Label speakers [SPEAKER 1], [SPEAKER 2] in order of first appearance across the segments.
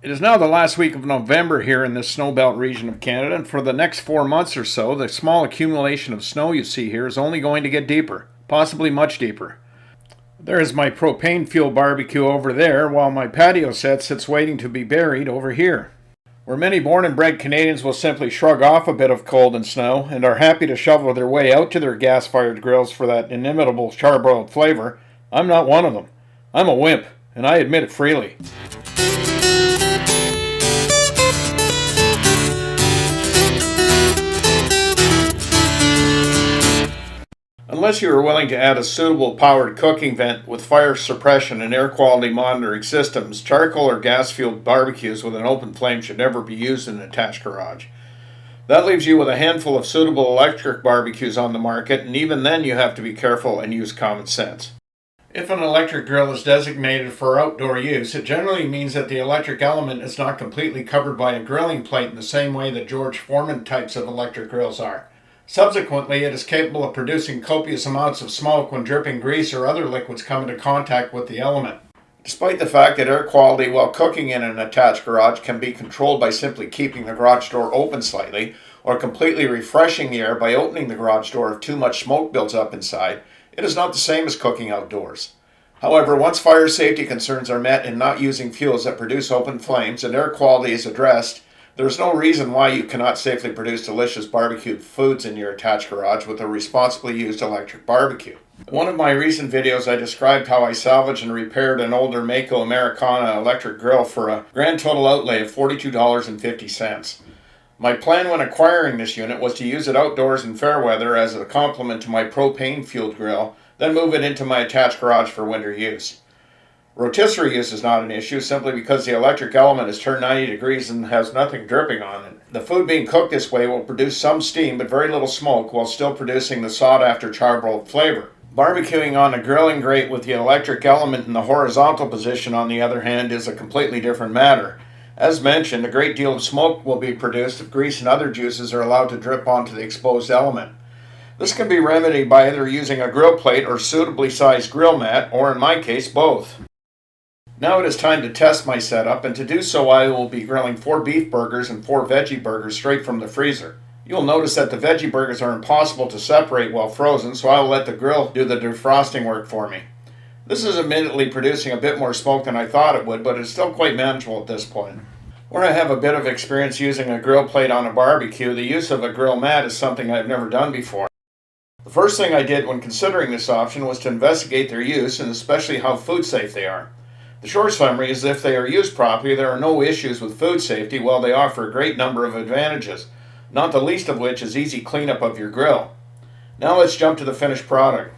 [SPEAKER 1] It is now the last week of November here in this snowbelt region of Canada, and for the next 4 months or so, the small accumulation of snow you see here is only going to get deeper, possibly much deeper. There is my propane fuel barbecue over there, while my patio set sits waiting to be buried over here. Where many born and bred Canadians will simply shrug off a bit of cold and snow and are happy to shovel their way out to their gas-fired grills for that inimitable charbroiled flavor, I'm not one of them. I'm a wimp, and I admit it freely. Unless you are willing to add a suitable powered cooking vent with fire suppression and air quality monitoring systems, charcoal or gas-fueled barbecues with an open flame should never be used in an attached garage. That leaves you with a handful of suitable electric barbecues on the market, and even then you have to be careful and use common sense. If an electric grill is designated for outdoor use, it generally means that the electric element is not completely covered by a grilling plate in the same way that George Foreman types of electric grills are. Subsequently, it is capable of producing copious amounts of smoke when dripping grease or other liquids come into contact with the element. Despite the fact that air quality while cooking in an attached garage can be controlled by simply keeping the garage door open slightly, or completely refreshing the air by opening the garage door if too much smoke builds up inside, it is not the same as cooking outdoors. However, once fire safety concerns are met in not using fuels that produce open flames and air quality is addressed, there is no reason why you cannot safely produce delicious barbecued foods in your attached garage with a responsibly used electric barbecue. In one of my recent videos, I described how I salvaged and repaired an older Mako Americana electric grill for a grand total outlay of $42.50. My plan when acquiring this unit was to use it outdoors in fair weather as a complement to my propane-fueled grill, then move it into my attached garage for winter use. Rotisserie use is not an issue simply because the electric element is turned 90 degrees and has nothing dripping on it. The food being cooked this way will produce some steam but very little smoke while still producing the sought-after charbroiled flavor. Barbecuing on a grilling grate with the electric element in the horizontal position, on the other hand, is a completely different matter. As mentioned, a great deal of smoke will be produced if grease and other juices are allowed to drip onto the exposed element. This can be remedied by either using a grill plate or suitably sized grill mat, or in my case, both. Now it is time to test my setup, and to do so I will be grilling 4 beef burgers and 4 veggie burgers straight from the freezer. You'll notice that the veggie burgers are impossible to separate while frozen, so I will let the grill do the defrosting work for me. This is admittedly producing a bit more smoke than I thought it would, but it's still quite manageable at this point. Where I have a bit of experience using a grill plate on a barbecue, the use of a grill mat is something I've never done before. The first thing I did when considering this option was to investigate their use and especially how food safe they are. The short summary is if they are used properly, there are no issues with food safety, while they offer a great number of advantages, not the least of which is easy cleanup of your grill. Now let's jump to the finished product.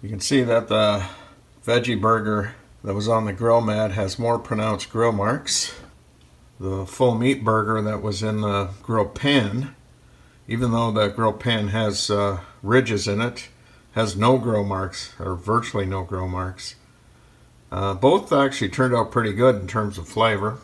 [SPEAKER 1] You can see that the veggie burger that was on the grill mat has more pronounced grill marks. The full meat burger that was in the grill pan, even though the grill pan has ridges in it, has no grill marks, or virtually no grill marks. Both actually turned out pretty good in terms of flavor.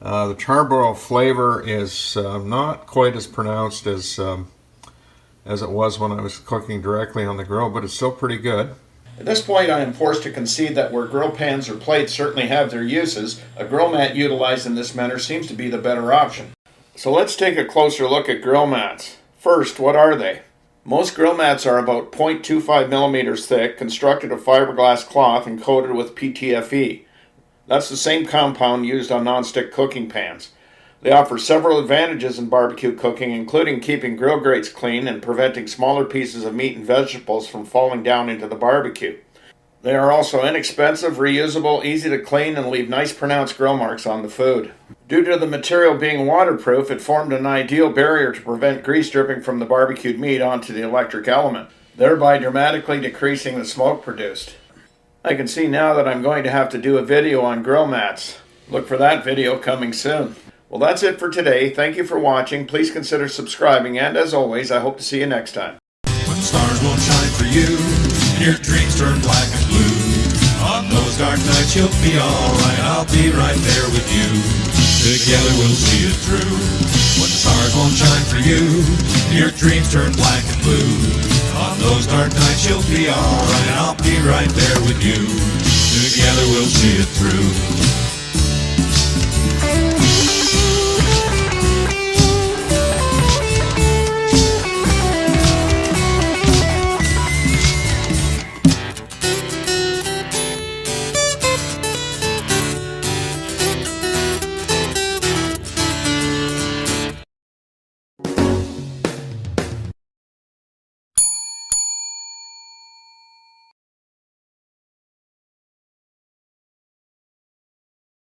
[SPEAKER 1] The charbroil flavor is not quite as pronounced as it was when I was cooking directly on the grill, but it's still pretty good. At this point, I am forced to concede that where grill pans or plates certainly have their uses, a grill mat utilized in this manner seems to be the better option. So let's take a closer look at grill mats. First, what are they? Most grill mats are about 0.25 millimeters thick, constructed of fiberglass cloth and coated with PTFE. That's the same compound used on non-stick cooking pans. They offer several advantages in barbecue cooking, including keeping grill grates clean and preventing smaller pieces of meat and vegetables from falling down into the barbecue. They are also inexpensive, reusable, easy to clean, and leave nice pronounced grill marks on the food. Due to the material being waterproof, it formed an ideal barrier to prevent grease dripping from the barbecued meat onto the electric element, thereby dramatically decreasing the smoke produced. I can see now that I'm going to have to do a video on grill mats. Look for that video coming soon. Well, that's it for today. Thank you for watching. Please consider subscribing, and as always, I hope to see you next time.
[SPEAKER 2] When the stars won't shine for you, and your dreams turn black and blue, on those dark nights you'll be alright, I'll be right there with you. Together we'll see it through. When the stars won't shine for you, and your dreams turn black and blue, on those dark nights you'll be alright, I'll be right there with you. Together we'll see it through.